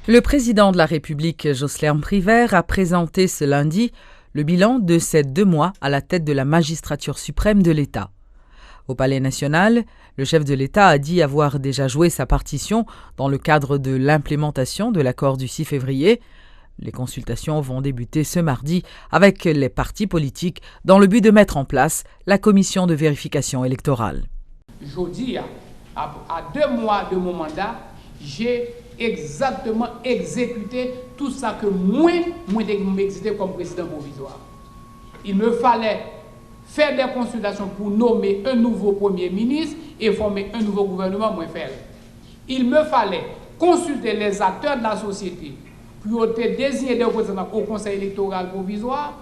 Le président de la République, Jocelyn Privert, a présenté ce lundi le bilan de ses 2 mois à la tête de la magistrature suprême de l'État. Au Palais national, le chef de l'État a dit avoir déjà joué sa partition dans le cadre de l'implémentation de l'accord du 6 février. Les consultations vont débuter ce mardi avec les partis politiques dans le but de mettre en place la commission de vérification électorale. Aujourd'hui, à 2 mois de mon mandat, j'ai exactement exécuté tout ça que moi m'existais comme président provisoire. Il me fallait faire des consultations pour nommer un nouveau Premier ministre et former un nouveau gouvernement, moi faire. Il me fallait consulter les acteurs de la société pour désigner des représentants au Conseil électoral provisoire.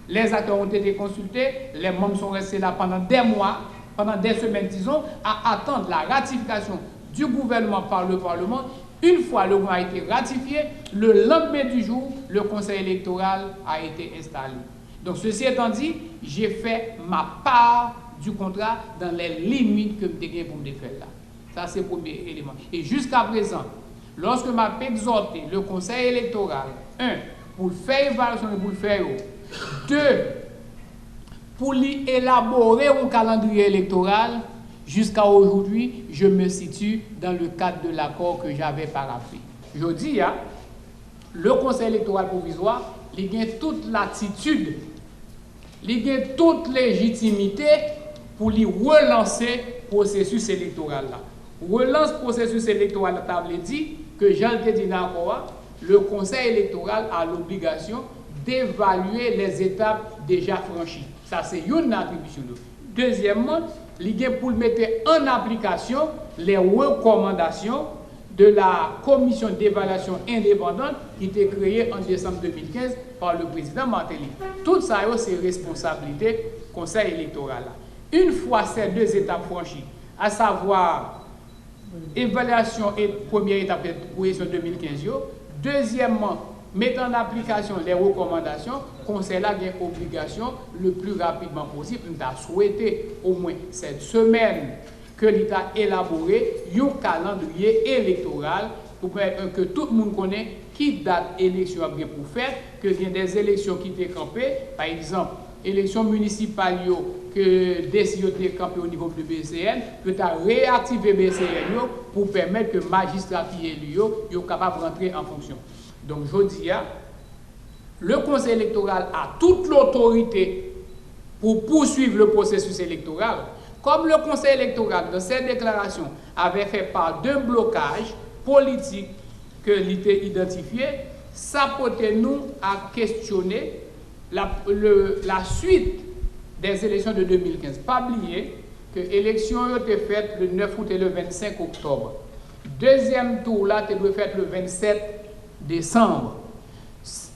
Les acteurs ont été consultés, les membres sont restés là pendant des mois, pendant des semaines, disons, à attendre la ratification du gouvernement par le Parlement. Une fois le gouvernement a été ratifié, le lendemain du jour, le Conseil électoral a été installé. Donc, ceci étant dit, j'ai fait ma part du contrat dans les limites que je me pour me faire là. Ça, c'est le premier élément. Et jusqu'à présent, lorsque m'a exhorté le Conseil électoral, 1, pour faire évaluation et pour le faire, 2, pour élaborer un calendrier électoral, jusqu'à aujourd'hui, je me situe dans le cadre de l'accord que j'avais paraphé. Je dis, le Conseil électoral provisoire, il a toute l'attitude, il a toute légitimité pour lui relancer le processus électoral. Relance le processus électoral, ça veut dire que Jean te dit encore, le Conseil électoral a l'obligation d'évaluer les étapes déjà franchies. Ça, c'est une attribution. Deuxièmement, l'idée pour mettre en application les recommandations de la commission d'évaluation indépendante qui a été créée en décembre 2015 par le président Martelly. Tout ça, c'est responsabilité du Conseil électoral. Une fois ces 2 étapes franchies, à savoir évaluation et première étape pour l'élection 2015, deuxièmement, mettre en application les recommandations, le Conseil a une obligation le plus rapidement possible. Nous avons souhaité au moins cette semaine que l'État élaboré un calendrier électoral pour que tout le monde connaisse qui date élection a bien pour faire, que il y a des élections qui étaient campées, par exemple, élections municipales que décision de camper au niveau de BCN, que tu as réactivé BCN pour permettre que les magistrats qui sont élus soient capables de rentrer en fonction. Donc, je dis, le Conseil électoral a toute l'autorité pour poursuivre le processus électoral. Comme le Conseil électoral, dans cette déclaration, avait fait part d'un blocage politique que l'IT identifié, ça peut nous à questionner la suite des élections de 2015. Pas oublier que l'élection a été faite le 9 août et le 25 octobre. Deuxième tour, là, tu dois faire le 27 décembre.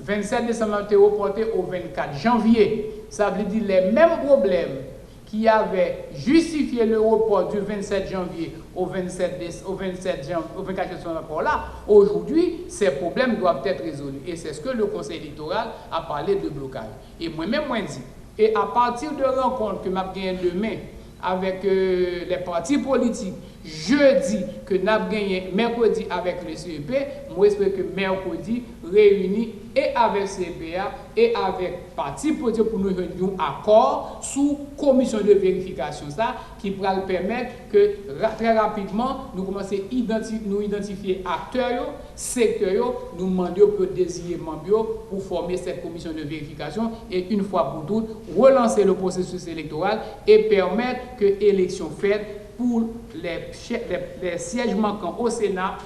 27 décembre a été reporté au 24 janvier. Ça veut dire les mêmes problèmes qui avaient justifié le report du 27 janvier au 24 décembre encore là. Aujourd'hui, ces problèmes doivent être résolus. Et c'est ce que le Conseil électoral a parlé de blocage. Et moi-même, moi dit, et à partir de rencontres que m'a gagné demain avec les partis politiques, jeudi que nous avons gagné mercredi avec le CEP, moi j'espère que mercredi réunis et avec CEPA et avec partis politiques pour nous réunir un accord sous commission de vérification ça qui pourra permettre que très rapidement nous commençons à identifier acteurs, secteurs, nous demander pour désigner membres pour former cette commission de vérification et une fois pour toutes relancer le processus électoral et permettre que l'élection faite pour les sièges manquants au Sénat,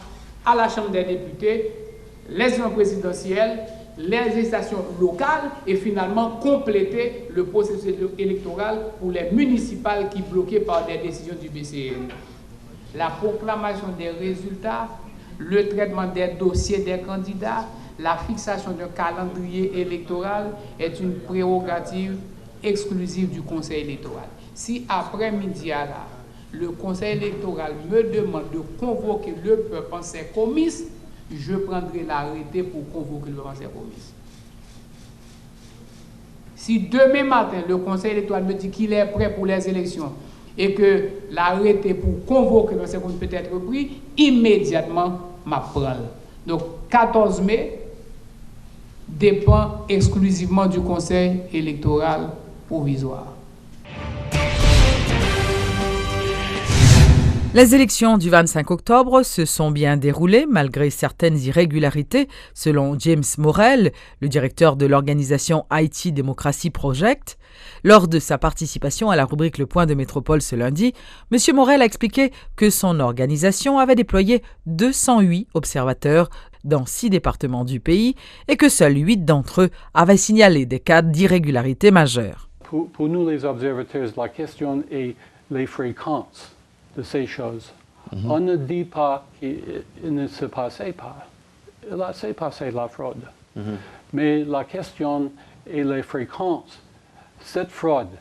à la Chambre des députés, les élections présidentielles, les législations locales et finalement compléter le processus électoral pour les municipales qui bloquées par des décisions du BCN. La proclamation des résultats, le traitement des dossiers des candidats, la fixation d'un calendrier électoral est une prérogative exclusive du Conseil électoral. Si après-midi, le Conseil électoral me demande de convoquer le peuple en ses comices, je prendrai l'arrêté pour convoquer le peuple en ses comices. Si demain matin, le Conseil électoral me dit qu'il est prêt pour les élections et que l'arrêté pour convoquer le conseil peut être pris, immédiatement, je prends. Donc 14 mai dépend exclusivement du Conseil électoral provisoire. Les élections du 25 octobre se sont bien déroulées malgré certaines irrégularités, selon James Morel, le directeur de l'organisation Haïti Democracy Project. Lors de sa participation à la rubrique Le Point de Métropole ce lundi, M. Morel a expliqué que son organisation avait déployé 208 observateurs dans 6 départements du pays et que seuls 8 d'entre eux avaient signalé des cas d'irrégularité majeure. Pour nous les observateurs, la question est les fréquences de ces choses. On ne dit pas qu'il ne se passait pas. Il s'est passé la fraude. Mais la question est les fréquences. Cette fraude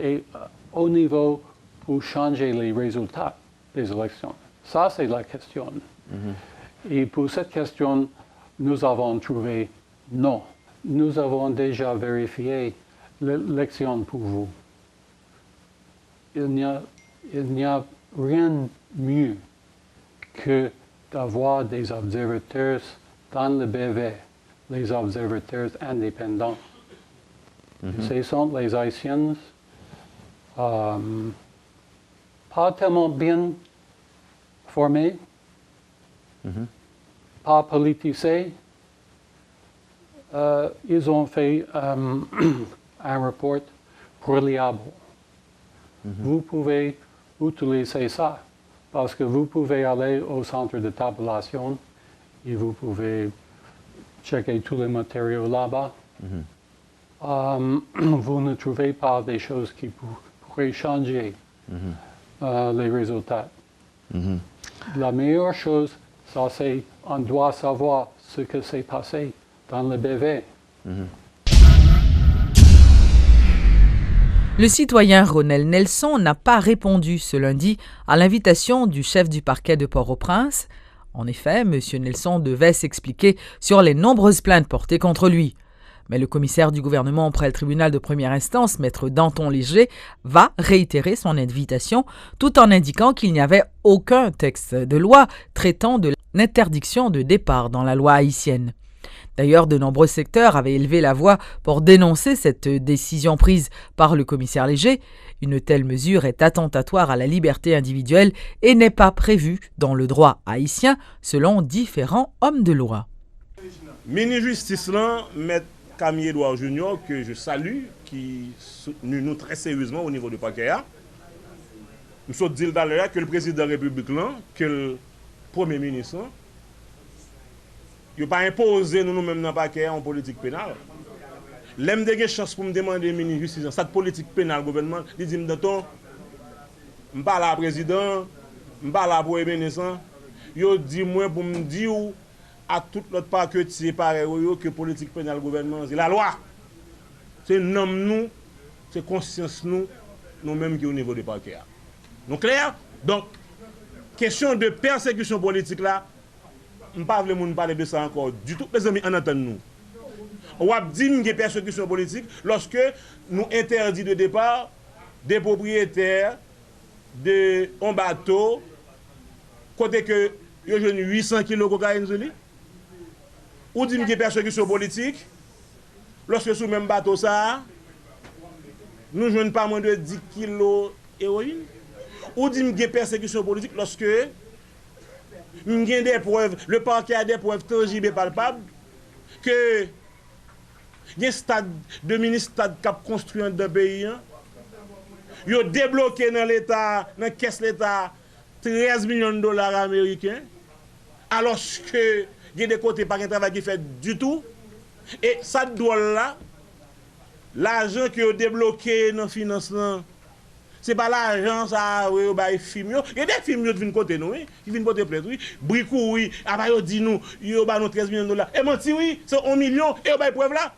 est au niveau pour changer les résultats des élections. Ça, c'est la question. Et pour cette question, nous avons trouvé non. Nous avons déjà vérifié l'élection pour vous. Il n'y a rien de mieux que d'avoir des observateurs dans le BV, les observateurs indépendants. Ce sont les Haïtiens pas tellement bien formés, pas politisés. Ils ont fait un rapport reliable. Vous pouvez utiliser ça parce que vous pouvez aller au centre de tabulation et vous pouvez checker tous les matériaux là-bas. Vous ne trouvez pas des choses qui pourraient changer les résultats. La meilleure chose, ça c'est on doit savoir ce que s'est passé dans le BV. Le citoyen Ronel Nelson n'a pas répondu ce lundi à l'invitation du chef du parquet de Port-au-Prince. En effet, M. Nelson devait s'expliquer sur les nombreuses plaintes portées contre lui. Mais le commissaire du gouvernement auprès du tribunal de première instance, maître Danton Léger, va réitérer son invitation tout en indiquant qu'il n'y avait aucun texte de loi traitant de l'interdiction de départ dans la loi haïtienne. D'ailleurs, de nombreux secteurs avaient élevé la voix pour dénoncer cette décision prise par le commissaire Léger. Une telle mesure est attentatoire à la liberté individuelle et n'est pas prévue dans le droit haïtien, selon différents hommes de loi. Mini-justice là, M. Camille Edouard Junior, que je salue, qui soutenu nous très sérieusement au niveau du parquet. Nous sommes dit d'ailleurs que le président de la République, là, que le Premier ministre, il n'a pas imposé nous-mêmes dans le paquet en politique pénale. L'aime de chance pour me demander mini-justice, cette politique pénale gouvernement, il dit, je ne pas la président, je ne pas la Premier ministre, il dit moi pour me dire à tout l'autre paquet c'est pareil que politique pénale gouvernement, c'est la loi. C'est nous, c'est conscience nous-mêmes qui au niveau du parquet. Donc clair? Donc, question de persécution politique là, je ne parle pas parler de ça encore du tout. Les amis, en entendent nous. On va dire qu'il y a persécution politique lorsque nous interdit de départ des propriétaires de un bateau, côté que ils ont 800 kg de cocaïne sur lui. Ou dit qu'il y a persécution politique lorsque sur le même bateau ça, nous ne jouons pas moins de 10 kg d'héroïne. Ou dit qu'il y a persécution politique lorsque il y a des preuves, le parquet a des preuves tangibles et palpables que il y a un stade de mini-stade qui a construit dans le pays. Il a débloqué dans l'État, dans la caisse de l'État, 13 millions de dollars américains, alors que il y a des côtés pas un travail qui fait du tout. Et ça doit là, l'argent qui a débloqué dans le financement, c'est pas l'argent ça oui film yo. Il y a des films qui viennent côté nous, qui viennent côté plaît oui, bricou oui, après yo dit nous, yo ba nous 13 millions de dollars. Et menti oui, c'est 1 million et yo ba preuve là.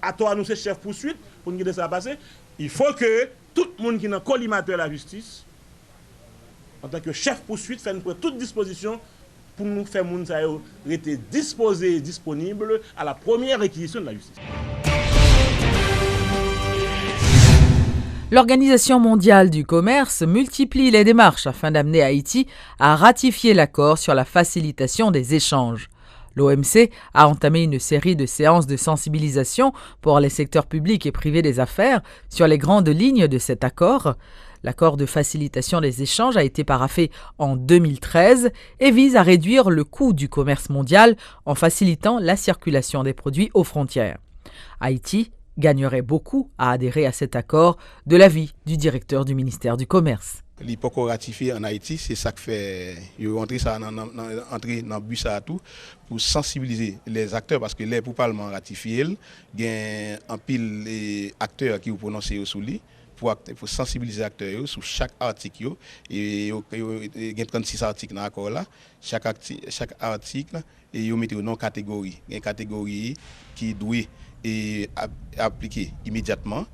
À toi nous c'est chef poursuite pour nous ça passer. Il faut que tout le monde qui est collimateur de la justice en tant que chef poursuite fait toute disposition pour nous faire moun ça yo rester disposé disponible à la première réquisition de la justice. L'Organisation mondiale du commerce multiplie les démarches afin d'amener Haïti à ratifier l'accord sur la facilitation des échanges. L'OMC a entamé une série de séances de sensibilisation pour les secteurs publics et privés des affaires sur les grandes lignes de cet accord. L'accord de facilitation des échanges a été paraphé en 2013 et vise à réduire le coût du commerce mondial en facilitant la circulation des produits aux frontières. Haïti gagnerait beaucoup à adhérer à cet accord, de l'avis du directeur du ministère du Commerce. L'hypoco ratifié en Haïti, c'est ça que fait entrer ça dans le but ça tout pour sensibiliser les acteurs parce que les pour parlement ratifié, il y a un pile acteurs qui vous prononcent sous lui pour sensibiliser les acteurs sur chaque article et il y a 36 articles dans l'accord là, chaque article et ils mettent une catégorie, une catégorie qui doit appliquer immédiatement.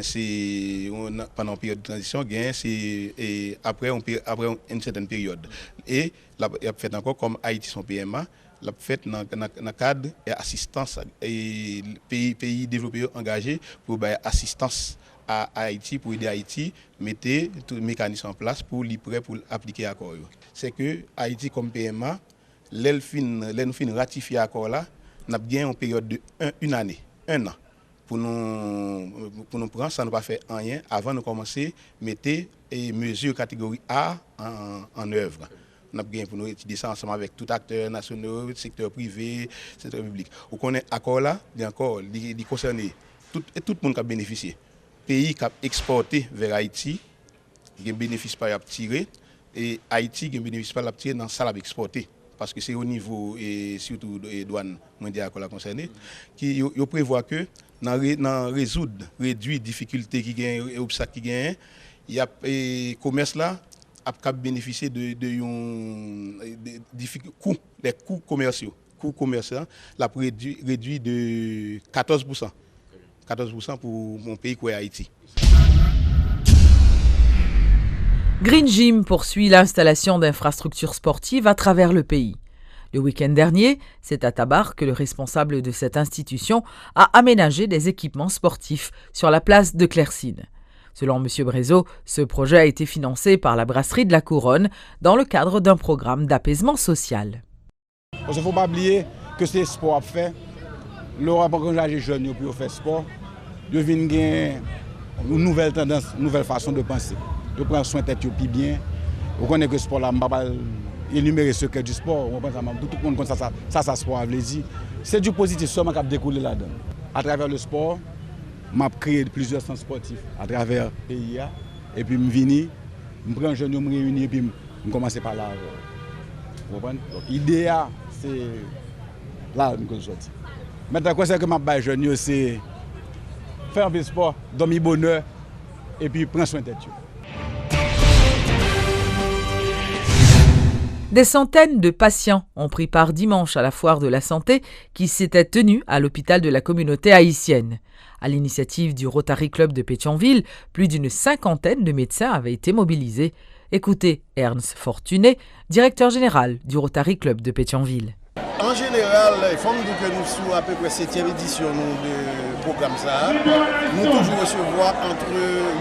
C'est pendant une période de transition, c'est après une certaine période. Et la fait encore comme Haïti son PMA, la fait dans le cadre d'assistance et pays développés engagés pour assistance à Haïti, pour aider Haïti, mettre tout le mécanisme en place pour lui prêt pour appliquer l'accord. C'est que Haïti comme PMA, l'elle fin ratifier l'accord là, n'a bien une période de un an. Pour nous prendre, ça ne va pas faire rien avant de commencer à mettre les mesures catégorie A en œuvre. Nous avons pour nous étudier ça ensemble avec tout acteur national, secteur privé, secteur public. Vous connaissez l'accord là, il concerne tout le monde qui a bénéficié. Pays qui a exporté vers Haïti, il y a un bénéfice par tirer, et Haïti, il y a un bénéfice par tirer dans ça l'a exporté. Parce que c'est au niveau, et surtout des douanes mondiales concernées, qui prévoit que dans résoudre, réduire les difficultés qui gagnent, les obstacles qui gagnent, il y a le commerce là a bénéficié de des coûts commerciaux. Coûts commerciaux, la réduit de 14%. 14% pour mon pays qui est Haïti. Green Gym poursuit l'installation d'infrastructures sportives à travers le pays. Le week-end dernier, c'est à Tabar que le responsable de cette institution a aménagé des équipements sportifs sur la place de Clercine. Selon M. Brézo, ce projet a été financé par la brasserie de la Couronne dans le cadre d'un programme d'apaisement social. Il ne faut pas oublier que c'est sport à faire. Le rapport que les jeunes pour faire sport devient une nouvelle tendance, une nouvelle façon de penser. De prendre soin de tête plus bien. Vous connaissez que le sport là, je ne vais pas énumérer ce qu'est du sport. Tout le monde connaît ça sport à dire. C'est du positif seulement qui a découlé là-dedans. À travers le sport, je créé plusieurs centres sportifs à travers le pays. Et puis je viens, je prends un jeune, je me réunis et puis je commence par là. Vous comprenez? L'idée, c'est là que je sorti. Maintenant, ce que je fais jeune, c'est faire un peu de sport, dormir bonheur et puis prendre soin de tête. Des centaines de patients ont pris part dimanche à la foire de la santé qui s'était tenue à l'hôpital de la communauté haïtienne. À l'initiative du Rotary Club de Pétionville, plus d'une cinquantaine de médecins avaient été mobilisés. Écoutez Ernst Fortuné, directeur général du Rotary Club de Pétionville. En général, il faut que nous sommes à peu près 7e édition de programme ça. Nous toujours recevoir entre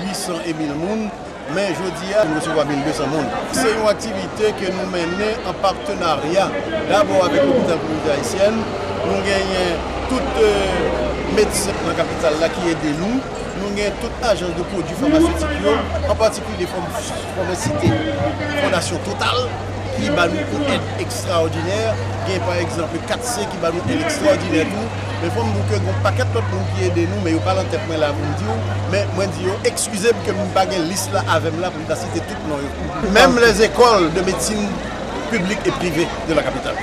800 et 1000 personnes. Mais je dis nous recevons 1200 personnes. C'est une activité que nous menons en partenariat d'abord avec l'hôpital communauté haïtienne. Nous gagnons toute médecin dans la capitale là qui est de nous. Nous gagnons toute agence de produits pharmaceutiques, en particulier Pharmacité, Fondation Total, qui va nous une aide extraordinaire. Il y a par exemple 4C qui va nous une aide extraordinaire. Mais il faut nous que un paquet de monde qui aide nous, mais il n'y a pas l'entête là pour me dire. Mais moi je dis, excusez-moi que je n'ai pas une liste là avec moi pour citer tout le monde. Même les écoles de médecine publique et privée de la capitale.